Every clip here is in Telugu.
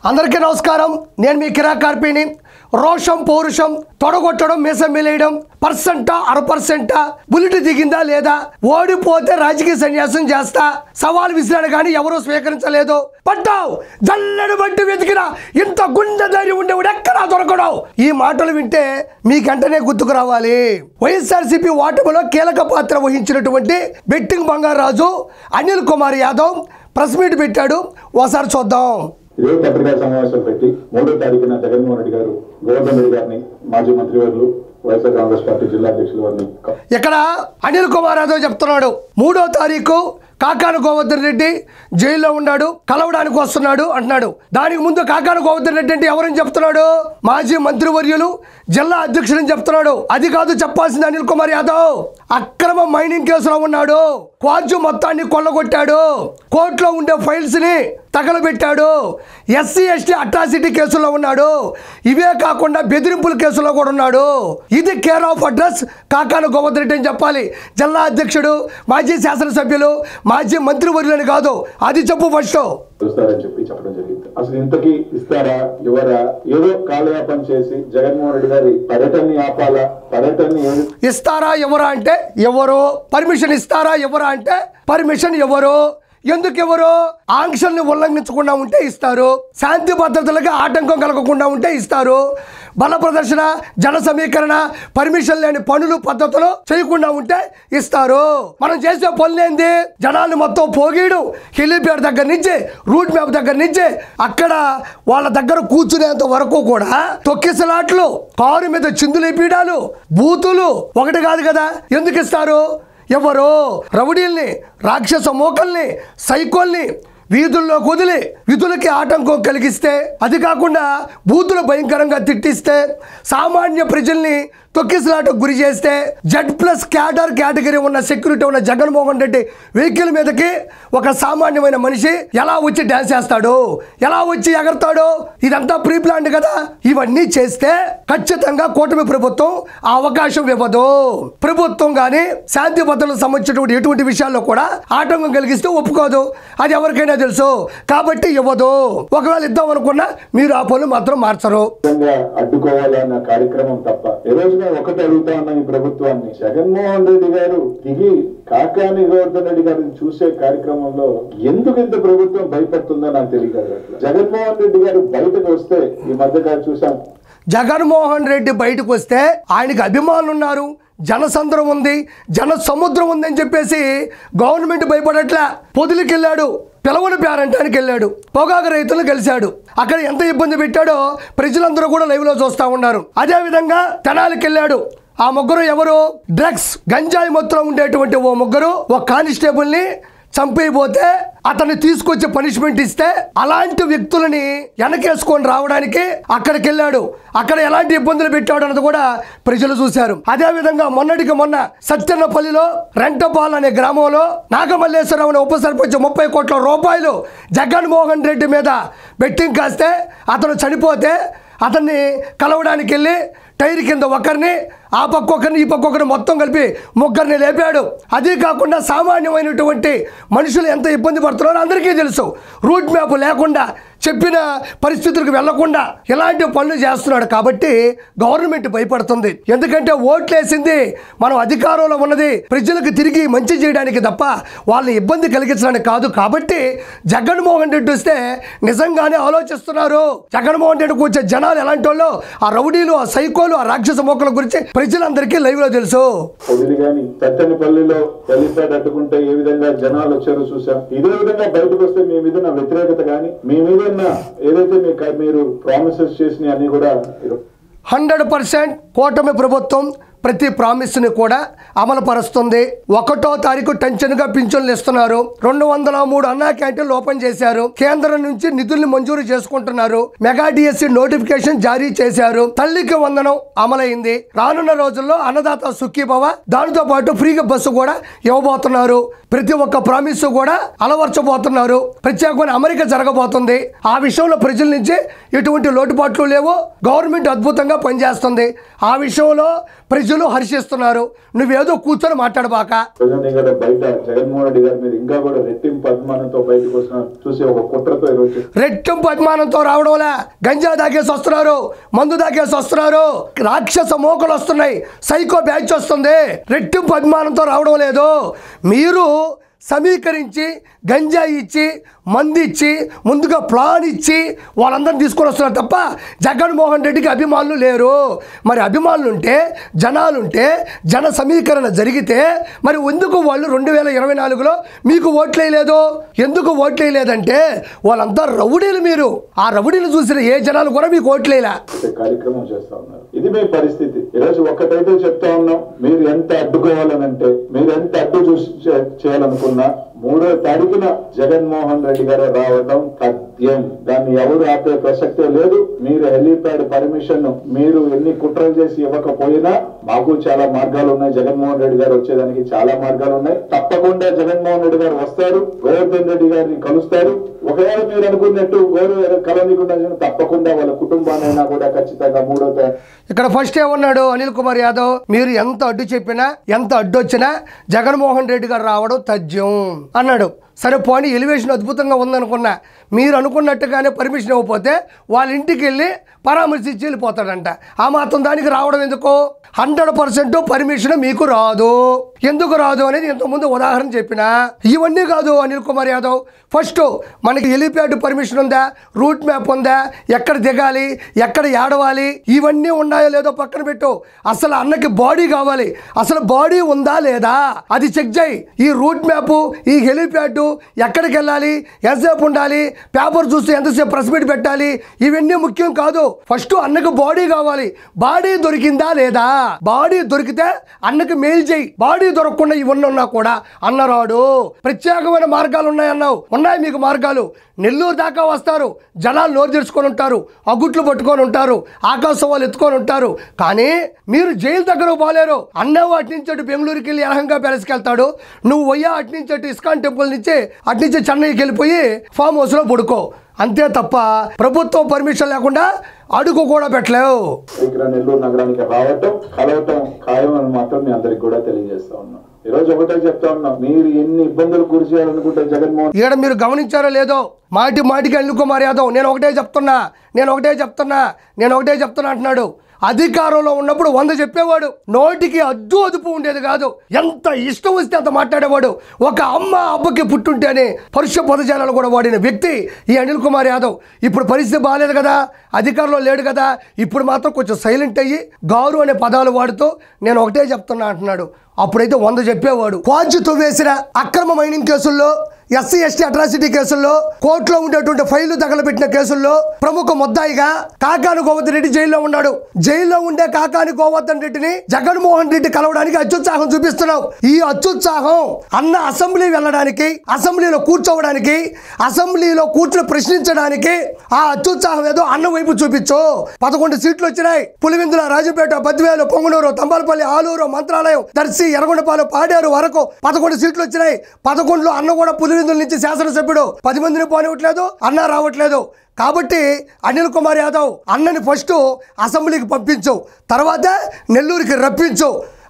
అందరికీ నమస్కారం. నేను మీ కిరాక్ కార్పీని. రోషం పౌరుషం తొడగొట్టడం మీసం మెలేయడం పర్సెంటా 1% బుల్లెట్ దిగిందా లేదా, ఓడిపోతే రాజకీయ సన్యాసం చేస్తా, సవాల్ విసిరాడు కానీ ఎవరూ స్వీకరించలేదు, పట్టావు జల్లెడు బట్టి వెతికినా ఇంత గుండె ధైర్యం ఉండేవాడు ఎక్కడా దొరకడం. ఈ మాటలు వింటే మీకంటనే గుర్తుకు రావాలి. వైఎస్ఆర్సీపీ ఓటమిలో కీలక పాత్ర వహించినటువంటి బెట్టింగ్ బంగారు రాజు అనిల్ కుమార్ యాదవ్ ప్రెస్ మీట్ పెట్టాడు. ఒకసారి చూద్దాం. ఇదే పత్రికా సమావేశం పెట్టి 3వ తారీఖున జగన్మోహన్ రెడ్డి గారు గోవర్ధన్ రెడ్డి గారిని మాజీ మంత్రివర్యులు వైఎస్ఆర్ కాంగ్రెస్ పార్టీ జిల్లా అధ్యక్షుల వారిని ఇక్కడ అనిల్ కుమార్ యాదవ్ చెప్తున్నాడు, 3వ తారీఖు కాకాని గోవర్ధన్ రెడ్డి జైల్లో ఉన్నాడు, కలవడానికి వస్తున్నాడు అంటున్నాడు. దానికి ముందు కాకాని గోవర్ధన్ రెడ్డి అంటే ఎవరని చెప్తున్నాడు? మాజీ మంత్రివర్యులు జిల్లా అధ్యక్షుడని చెప్తున్నాడు. అది కాదు చెప్పాల్సింది అనిల్ కుమార్ యాదవ్. అక్రమ మైనింగ్ కేసులో ఉన్నాడు, క్వార్జు మొత్తాన్ని కొల్లగొట్టాడు, కోర్టులో ఉండే ఫైల్స్ ని తగలబెట్టాడు, ఎస్సీ ఎస్టీ అట్రాసిటీ కేసులో ఉన్నాడు, ఇవే కాకుండా బెదిరింపుల కేసులో కూడా ఉన్నాడు. ఇది care of address Kakani Govardhan Reddy అని చెప్పాలి. జిల్లా అధ్యక్షుడు, మాజీ శాసనసభ్యులు, మాజీ మంత్రివర్యులని కాదు, అది చెప్పు ఫస్ట్. చూస్తారని చెప్పడం జరిగింది. అసలు ఇంతకీ ఇస్తారా ఇవ్వరా? ఏదో కాలయాపన చేసి జగన్మోహన్ రెడ్డి గారి పర్యటనని ఆపాలా? పర్యటనని ఇస్తారా ఎవరా అంటే ఎవరు, పర్మిషన్ ఇస్తారా ఎవరా అంటే పర్మిషన్ ఎవరు, ఎందుకు ఎవరు? ఆంక్షల్ని ఉల్లంఘించకుండా ఉంటే ఇస్తారు, శాంతి భద్రతలకు ఆటంకం కలగకుండా ఉంటే ఇస్తారు, బల ప్రదర్శన జన సమీకరణ పర్మిషన్ లేని పనులు పద్ధతులు చేయకుండా ఉంటే ఇస్తారు. మనం చేసే పనులేంది? జనాలు మొత్తం పోగీయడం, హెలిప్యాడ్ దగ్గర నుంచి రూట్ మ్యాప్ దగ్గర నుంచి అక్కడ వాళ్ళ దగ్గర కూర్చునేంత వరకు కూడా తొక్కిసలాట్లు, కారు మీద చిందులేపీడాలు, బూతులు ఒకటి కాదు కదా. ఎందుకు ఇస్తారు? ఎవరు రౌడీల్ని, రాక్షస మోకల్ని, సైకోల్ని వీధుల్లో కుదిలి విధులకి ఆటంకం కలిగిస్తే, అది కాకుండా బూతులు భయంకరంగా తిట్టిస్తే, సామాన్య ప్రజల్ని తొక్కిసలాటకు గురి చేస్తే, Z+ క్యాడర్ కేటగిరీ ఉన్న సెక్యూరిటీ ఉన్న జగన్మోహన్ రెడ్డి వెహికల్ మీదకి ఒక సామాన్యమైన మనిషి ఎలా వచ్చి డ్యాన్స్ చేస్తాడు, ఎలా వచ్చి ఎగరతాడు? ఇదంతా ప్రీ ప్లాన్డ్ కదా. ఇవన్నీ చేస్తే ఖచ్చితంగా కూటమి ప్రభుత్వం ఆ అవకాశం ఇవ్వదు. ప్రభుత్వం కానీ శాంతి భద్రతలకు సంబంధించినటువంటి ఎటువంటి విషయాల్లో కూడా ఆటంకం కలిగిస్తే ఒప్పుకోదు, అది ఎవరికైనా తెలుసు. కాబట్టి ఇవ్వదు. ఒకవేళ ఇద్దాం అనుకున్నా మీరు ఆ పనులు మాత్రం మార్చరు. అడ్డుకోవాలన్న కార్యక్రమం తప్ప ఒకటి అడుగుతా ఉన్న ఈ ప్రభుత్వాన్ని, జగన్మోహన్ రెడ్డి గారు దిగి కాకాని గోవర్ధన్ రెడ్డి గారిని చూసే కార్యక్రమంలో ఎందుకు ఇంత ప్రభుత్వం భయపడుతుందో నాకు తెలియదు. జగన్మోహన్ రెడ్డి గారు బయటకు వస్తే ఈ మధ్య చూసాం, జగన్మోహన్ రెడ్డి బయటకు వస్తే ఆయనకి అభిమానులు ఉన్నారు, జనసంద్రం ఉంది, జన సముద్రం ఉందని చెప్పేసి గవర్నమెంట్ భయపడట్లా. పొదులకి వెళ్ళాడు, పిలవని పేరంటానికి వెళ్ళాడు, పొగాకు రైతులు కలిశాడు, అక్కడ ఎంత ఇబ్బంది పెట్టాడో ప్రజలందరూ కూడా లైవ్లో చూస్తూ ఉన్నారు. అదేవిధంగా తెనాలికి వెళ్ళాడు. ఆ ముగ్గురు ఎవరు? డ్రగ్స్ గంజాయి మొత్తం ఉండేటువంటి ఓ ముగ్గురు ఒక కానిస్టేబుల్ని చంపైపోతే అతన్ని తీసుకొచ్చి పనిష్మెంట్ ఇస్తే అలాంటి వ్యక్తులని వెనకేసుకొని రావడానికి అక్కడికి వెళ్ళాడు. అక్కడ ఎలాంటి ఇబ్బందులు పెట్టాడు అన్నది కూడా ప్రజలు చూశారు. అదేవిధంగా మొన్నటికి మొన్న సత్యన్నపల్లిలో రెంటపాల్ అనే గ్రామంలో నాగమల్లేశ్వరరావు అనే ఉప సర్పంచ్ 30 కోట్ల రూపాయలు జగన్మోహన్ రెడ్డి మీద బెట్టింగ్ కాస్తే అతను చనిపోతే అతన్ని కలవడానికి వెళ్ళి టైర్ కింద ఒకరిని, ఆ పక్క ఒకరిని, ఈ పక్క ఒకరిని మొత్తం కలిపి ముగ్గురిని లేపాడు. అదే కాకుండా సామాన్యమైనటువంటి మనుషులు ఎంత ఇబ్బంది పడుతున్నారో అందరికీ తెలుసు. రూట్ మ్యాప్ లేకుండా, చెప్పిన పరిస్థితులకు వెళ్లకుండా ఇలాంటి పనులు చేస్తున్నాడు. కాబట్టి గవర్నమెంట్ భయపడుతుంది. ఎందుకంటే ఓట్లేసింది మనం అధికారంలో ఉన్నది ప్రజలకు తిరిగి మంచి చేయడానికి తప్ప వాళ్ళని ఇబ్బంది కలిగించడానికి కాదు. కాబట్టి జగన్మోహన్ రెడ్డి వస్తే నిజంగానే ఆలోచిస్తున్నారు. జగన్మోహన్ రెడ్డి కూర్చే జనాలు ఎలాంటి వాళ్ళు, ఆ రౌడీలు, ఆ సైకోలు, ఆ రాక్షస మోకల గురించి ప్రజలందరికీ లైవ్ లో తెలుసు. తట్టనిపల్లిలో హెలిప్యాడ్ అడ్డుకుంటే ఏ విధంగా జనాలు వచ్చారో చూసాం. ఇదే విధంగా బయటకు వస్తే మీ మీద నా వ్యతిరేకత కానీ, మీ మీద ఏదైతే మీరు ప్రామిసెస్ చేసినవి అన్ని కూడా 100% కూటమి ప్రభుత్వం ప్రతి ప్రామిస్ని కూడా అమలు పరుస్తుంది. 1వ తారీఖు టెన్షన్గా పింఛన్లు ఇస్తున్నారు. 203 అన్నా క్యాంటీన్లు ఓపెన్ చేశారు. కేంద్రం నుంచి నిధుల్ని మంజూరు చేసుకుంటున్నారు. మెగా డిఎస్సి నోటిఫికేషన్ జారీ చేశారు. తల్లికి వందనం అమలైంది. రానున్న రోజుల్లో అన్నదాత సుఖీభవ, దానితో పాటు ఫ్రీగా బస్సు కూడా ఇవ్వబోతున్నారు. ప్రతి ఒక్క ప్రామిస్ కూడా అలవర్చబోతున్నారు. ప్రత్యేకమైన అమెరికా జరగబోతుంది. ఆ విషయంలో ప్రజల నుంచి ఎటువంటి లోటుపాట్లు లేవు. గవర్నమెంట్ అద్భుతంగా పనిచేస్తుంది. ఆ విషయంలో ప్రజలు ప్రజలు హర్షిస్తున్నారు. నువ్వేదో కూర్చొని మాట్లాడబాక. బయట జగన్మోహన్ రెడ్డి గారి మీద ఇంకా కూడా రెట్టింపు అభిమానంతో బయటకు వస్తున్నారు చూసి ఒక కుట్రతో ఈరోజు రెట్టింపు అభిమానంతో రావడంలా గంజా దాకేసి వస్తున్నారు, మందు దాకేసి వస్తున్నారు, రాక్షస మోకలు వస్తున్నాయి, సైకో బ్యాచ్ వస్తుంది. రెట్టింపు అభిమానంతో రావడం లేదు. మీరు సమీకరించి గంజా ఇచ్చి మంది ఇచ్చి ముందుగా ప్లాన్ ఇచ్చి వాళ్ళందరినీ తీసుకొని వస్తున్నారు తప్ప జగన్మోహన్ రెడ్డికి అభిమానులు లేరు. మరి అభిమానులు ఉంటే జనాలుంటే జన సమీకరణ జరిగితే మరి ఎందుకు వాళ్ళు 2024లో మీకు ఓట్లు వేయలేదు? ఎందుకు ఓట్లు వేయలేదంటే వాళ్ళంతా రౌడీలు. మీరు ఆ రౌడీలు చూసిన ఏ జనాలు కూడా మీకు ఓట్లు వేయలే. కార్యక్రమం చేస్తా ఉన్నారు. ఇది మీ పరిస్థితి. ఈరోజు ఒక్కటైతే చెప్తా ఉన్నాం, మీరు ఎంత అడ్డుకోవాలనంటే, మీరు ఎంత అడ్డు చూసి చేయాలనుకున్నా 3వ తారీఖున జగన్మోహన్ రెడ్డి గారు రావడం తథ్యం. దాన్ని ఎవరు ఆపే ప్రసక్తే లేదు. మీరు హెలీప్యాడ్ పర్మిషన్ మీరు ఎన్ని కుట్రలు చేసి ఇవ్వకపోయినా మాకు చాలా మార్గాలు ఉన్నాయి. జగన్మోహన్ రెడ్డి గారు వచ్చేదానికి చాలా మార్గాలు ఉన్నాయి. తప్పకుండా జగన్మోహన్ రెడ్డి గారు వస్తారు, గోవర్ధన్ రెడ్డి గారిని కలుస్తారు. ఒకవేళ మీరు అనుకున్నట్టు కలవనీకుండా తప్పకుండా వాళ్ళ కుటుంబానైనా కూడా ఖచ్చితంగా 3వ తారీఖు. ఇక్కడ ఫస్ట్ ఏమన్నాడు అనిల్ కుమార్ యాదవ్, మీరు ఎంత అడ్డు చెప్పినా ఎంత అడ్డొచ్చినా జగన్మోహన్ రెడ్డి గారు రావడం తథ్యం అన్నాడు. సరే పోనీ ఎలివేషన్ అద్భుతంగా ఉందనుకున్నా, మీరు అనుకున్నట్టుగానే పర్మిషన్ ఇవ్వకపోతే వాళ్ళ ఇంటికి వెళ్ళి పరామర్శించి వెళ్ళిపోతాడంట. ఆ మాత్రం దానికి రావడం ఎందుకు? 100% పర్మిషన్ మీకు రాదు. ఎందుకు రాదు అనేది ఇంతకుముందు ఉదాహరణ చెప్పిన. ఇవన్నీ కాదు అనిల్ కుమార్ యాదవ్. ఫస్ట్ మనకి హెలిప్యాడ్ పర్మిషన్ ఉందా, రూట్ మ్యాప్ ఉందా, ఎక్కడ దిగాలి, ఎక్కడ ఏడవాలి, ఇవన్నీ ఉన్నాయో లేదో పక్కన పెట్టు. అసలు అన్నకి బాడీ కావాలి. అసలు బాడీ ఉందా లేదా అది చెక్ చేయి. ఈ రూట్ మ్యాప్, ఈ హెలిప్యాడ్, ఎక్కడికి వెళ్ళాలి, ఎంతసేపు ఉండాలి, పేపర్ చూస్తే ఎంతసేపు ప్రెస్ మీట్ పెట్టాలి, ఇవన్నీ ముఖ్యం కాదు. ఫస్ట్ అన్నకు బాడీ కావాలి. బాడీ దొరికిందా లేదా? బాడీ దొరికితే అన్నకి మెయిల్ చేయి. బాడీ దొరకకుండా ఇవన్నీ ఉన్నా కూడా అన్నరాడు. ప్రత్యేకమైన మార్గాలు ఉన్నాయన్నావు. ఉన్నాయి మీకు మార్గాలు. నెల్లూరు దాకా వస్తారు, జనాలు నోరు తెరుచుకొని ఉంటారు, అగుట్లు పట్టుకొని ఉంటారు, ఆకాశవాళ్ళు ఎత్తుకొని ఉంటారు. కానీ మీరు జైలు దగ్గరకు పోలేరు. అన్నవు అట్నుంచి అటు బెంగళూరుకి వెళ్ళి ఎలహంగా ప్యాలెస్కి వెళ్తాడు. నువ్వు పోయా అట్నుంచి అటు ఇస్కాన్ టెంపుల్ నుంచి అట్నుంచి చెన్నైకి వెళ్ళిపోయి ఫామ్ హౌస్లో పడుకో. అంతే తప్ప ప్రభుత్వం పర్మిషన్ లేకుండా అడుగు కూడా పెట్టలేవు. ఇక్కడ నెల్లూరు నగరానికి రావటం కలవటం ఖాయం అని మాత్రం మీ అందరికి కూడా తెలియజేస్తా ఉన్నాం. ఈ రోజు ఒకటే చెప్తా ఉన్నాం, మీరు ఎన్ని ఇబ్బందులు గురి చేయాలనుకుంటే జగన్మోహన్ ఈడ మీరు గమనించారో లేదో మాటికి అనిల్ కుమార్ యాదవ్ నేను ఒకటే చెప్తున్నా అంటున్నాడు. అధికారంలో ఉన్నప్పుడు 100 చెప్పేవాడు. నోటికి అదుపు ఉండేది కాదు. ఎంత ఇష్టం వస్తే అంత మాట్లాడేవాడు. ఒక అమ్మ అబ్బకి పుట్టుంటేనే పరుష పదజాలాలు కూడా వాడిన వ్యక్తి ఈ అనిల్ కుమార్ యాదవ్. ఇప్పుడు పరిస్థితి బాగాలేదు కదా, అధికారంలో లేడు కదా, ఇప్పుడు మాత్రం కొంచెం సైలెంట్ అయ్యి గారు అనే పదాలు వాడుతూ నేను ఒకటే చెప్తున్నా అంటున్నాడు. అప్పుడైతే 100 చెప్పేవాడు. క్వాజుతో వేసిన అక్రమ మైనింగ్ కేసుల్లో, ఎస్సీ ఎస్టీ అట్రాసిటీ కేసుల్లో, కోర్టులో ఉండేటువంటి ఫైళ్లు తగలబెట్టిన కేసుల్లో ప్రముఖ ముద్దాయిగా కాకాని గోవర్ధన్ రెడ్డి జైల్లో ఉన్నాడు. జైల్లో ఉండే కాకాని గోవర్ధన్ రెడ్డిని జగన్మోహన్ రెడ్డి కలవడానికి అత్యుత్సాహం చూపిస్తున్నావు. ఈ అత్యుత్సాహం అన్న అసెంబ్లీ వెళ్ళడానికి, అసెంబ్లీలో కూర్చోవడానికి, అసెంబ్లీలో కూర్చొని ప్రశ్నించడానికి ఆ అత్యుత్సాహం ఏదో అన్న వైపు చూపించు. 11 సీట్లు వచ్చినాయి. పులివెందుల, రాజపేట, బద్వేలు, పొంగనూరు, తంబాలపల్లి, ఆలూరు, మంత్రాలయం, దర్శి, ఎర్రగొండపాలెం, పాడేరు వరకు 11 సీట్లు వచ్చినాయి. 11లో అన్న కూడా పులివెందుల నుంచి శాసనసభ్యుడు. 10 మందిని పోనివ్వట్లేదు, అన్న రావట్లేదు. కాబట్టి అనిల్ కుమార్ యాదవ్ అన్నని ఫస్ట్ అసెంబ్లీకి పంపించు, తర్వాత నెల్లూరుకి రప్పించు.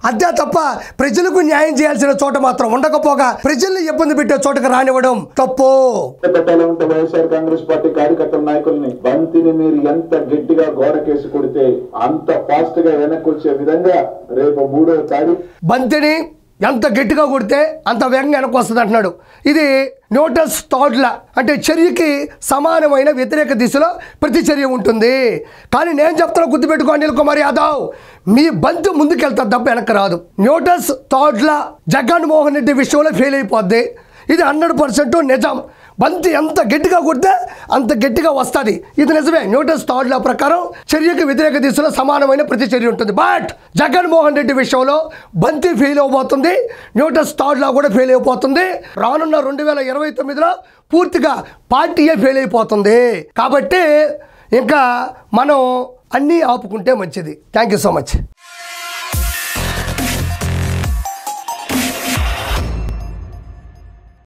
అంతే తప్ప ప్రజలకు న్యాయం చేయాల్సిన చోట మాత్రం ఉండకపోగా ప్రజల్ని ఇబ్బంది పెట్టే చోటకు రానివ్వడం తప్పు. పెట్టాలంటే వైఎస్ఆర్ కాంగ్రెస్ పార్టీ కార్యకర్తల నాయకుల్ని బంతిని మీరు ఎంత గట్టిగా గోడ కేసు కొడితే అంత ఫాస్ట్ గా వెనక్కి వచ్చే విధంగా రేపు 3వ తారీఖు బంతిని ఎంత గట్టిగా కొడితే అంత వేగంగా వెనక్కి వస్తుంది అంటున్నాడు. ఇది న్యూటన్స్ థాట్లా, అంటే చర్యకి సమానమైన వ్యతిరేక దిశలో ప్రతి చర్య ఉంటుంది. కానీ నేను చెప్తున్నా, గుర్తుపెట్టుకో అనిల్ కుమార్ యాదవ్, మీ బంతి ముందుకెళ్తారు తప్ప వెనక్కి రాదు. న్యూటన్స్ థాట్లా జగన్మోహన్ రెడ్డి విషయంలో ఫెయిల్ అయిపోద్ది. ఇది 100% నిజం. బంతి ఎంత గట్టిగా కొడితే అంత గట్టిగా వస్తుంది. ఇది నిజమే. న్యూటన్స్ థర్డ్ లా ప్రకారం చర్యకు వ్యతిరేక దిశలో సమానమైన ప్రతి చర్య ఉంటుంది. బట్ జగన్మోహన్ రెడ్డి విషయంలో బంతి ఫెయిల్ అయిపోతుంది, న్యూటన్స్ థర్డ్ లా కూడా ఫెయిల్ అయిపోతుంది. రానున్న 2029లో పూర్తిగా పార్టీయే ఫెయిల్ అయిపోతుంది. కాబట్టి ఇంకా మనం అన్నీ ఆపుకుంటే మంచిది. Thank you so much.